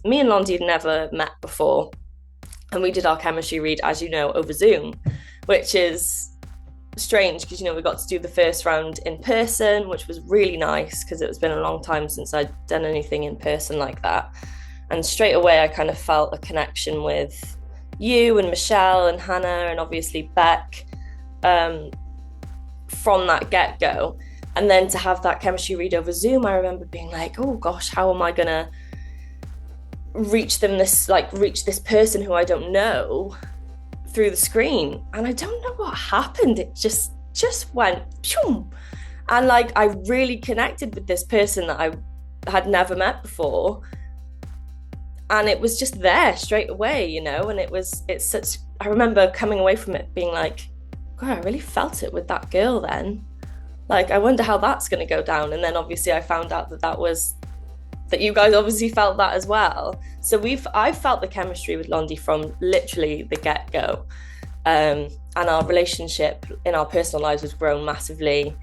me and Londi had never met before. And we did our chemistry read, as you know, over Zoom, which is strange because, we got to do the first round in person, which was really nice because it's been a long time since I'd done anything in person like that. And straight away, I kind of felt a connection with you and Michelle and Hannah and obviously Beck from that get-go. And then to have that chemistry read over Zoom, I remember being like, oh gosh, how am I going to reach this person who I don't know through the screen? And I don't know what happened. It just went pshum. And I really connected with this person that I had never met before. And it was just there straight away, and I remember coming away from it being like, God, I really felt it with that girl then. I wonder how that's going to go down. And then obviously I found out that you guys obviously felt that as well. So I've felt the chemistry with Londi from literally the get-go. And our relationship in our personal lives has grown massively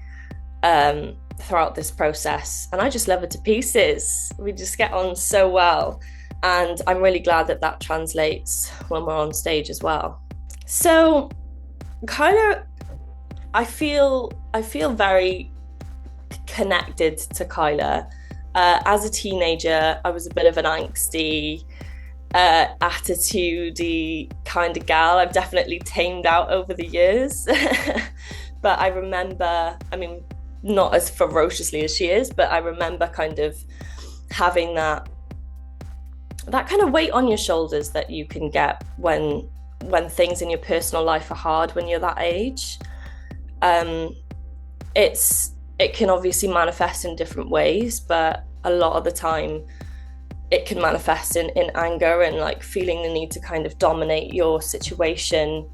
throughout this process. And I just love her to pieces. We just get on so well. And I'm really glad that translates when we're on stage as well. So Kyla, I feel very connected to Kyla. As a teenager, I was a bit of an angsty, attitudey kind of gal. I've definitely tamed out over the years. But I remember, not as ferociously as she is, but I remember kind of having that kind of weight on your shoulders that you can get when things in your personal life are hard when you're that age. It can obviously manifest in different ways, but a lot of the time it can manifest in anger and feeling the need to kind of dominate your situation,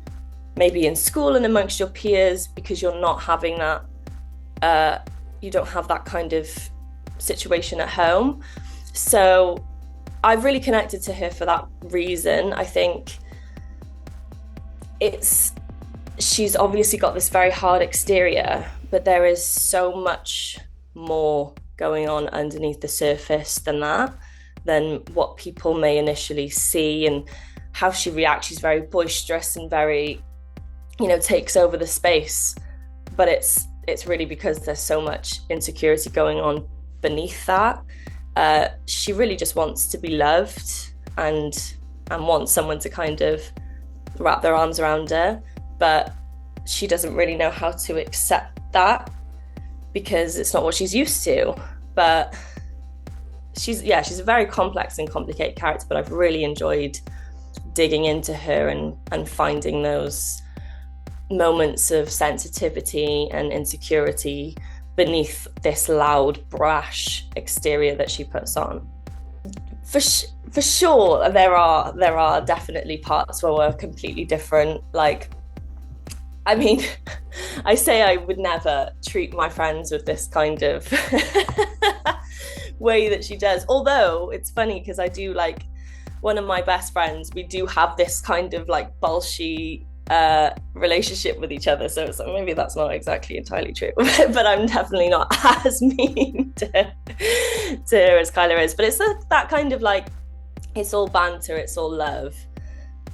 maybe in school and amongst your peers, because you're not having that, you don't have that kind of situation at home. So I've really connected to her for that reason. I think she's obviously got this very hard exterior, but there is so much more going on underneath the surface than what people may initially see, and how she reacts. She's very boisterous and very, takes over the space, but it's really because there's so much insecurity going on beneath that. She really just wants to be loved and wants someone to kind of wrap their arms around her, but she doesn't really know how to accept that because it's not what she's used to. But she's a very complex and complicated character, but I've really enjoyed digging into her and finding those moments of sensitivity and insecurity beneath this loud, brash exterior that she puts on. For sure, there are definitely parts where we're completely different. I say I would never treat my friends with this kind of way that she does. Although it's funny because I do one of my best friends, we do have this kind of bolshy relationship with each other. So maybe that's not exactly entirely true, but I'm definitely not as mean to her as Kyla is. But it's that kind of it's all banter, it's all love.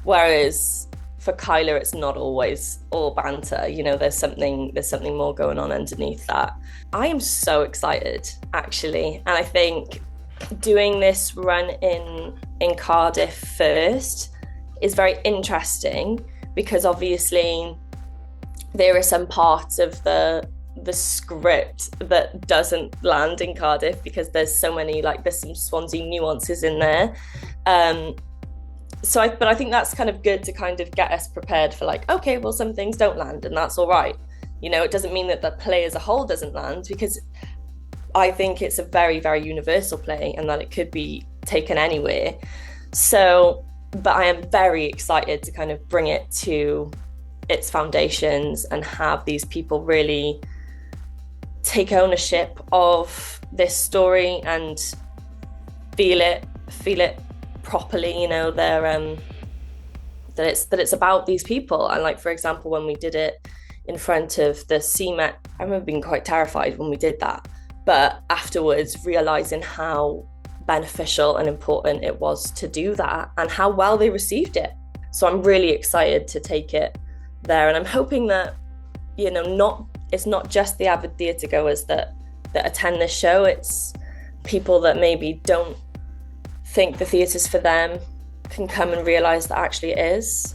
Whereas for Kyla, it's not always all banter. There's something more going on underneath that. I am so excited, actually. And I think doing this run in Cardiff first is very interesting because obviously there are some parts of the script that doesn't land in Cardiff because there's so many, there's some Swansea nuances in there. But I think that's kind of good to kind of get us prepared for okay, well, some things don't land and that's all right. It doesn't mean that the play as a whole doesn't land, because I think it's a very, very universal play and that it could be taken anywhere. So, but I am very excited to kind of bring it to its foundations and have these people really take ownership of this story and feel it properly, that it's about these people. And for example, when we did it in front of the CMET, I remember being quite terrified when we did that, but afterwards realizing how beneficial and important it was to do that, and how well they received it. So I'm really excited to take it there, and I'm hoping that, you know, it's not just the avid theatre goers that attend this show. It's people that maybe don't think the theatre's for them can come and realize that actually it is.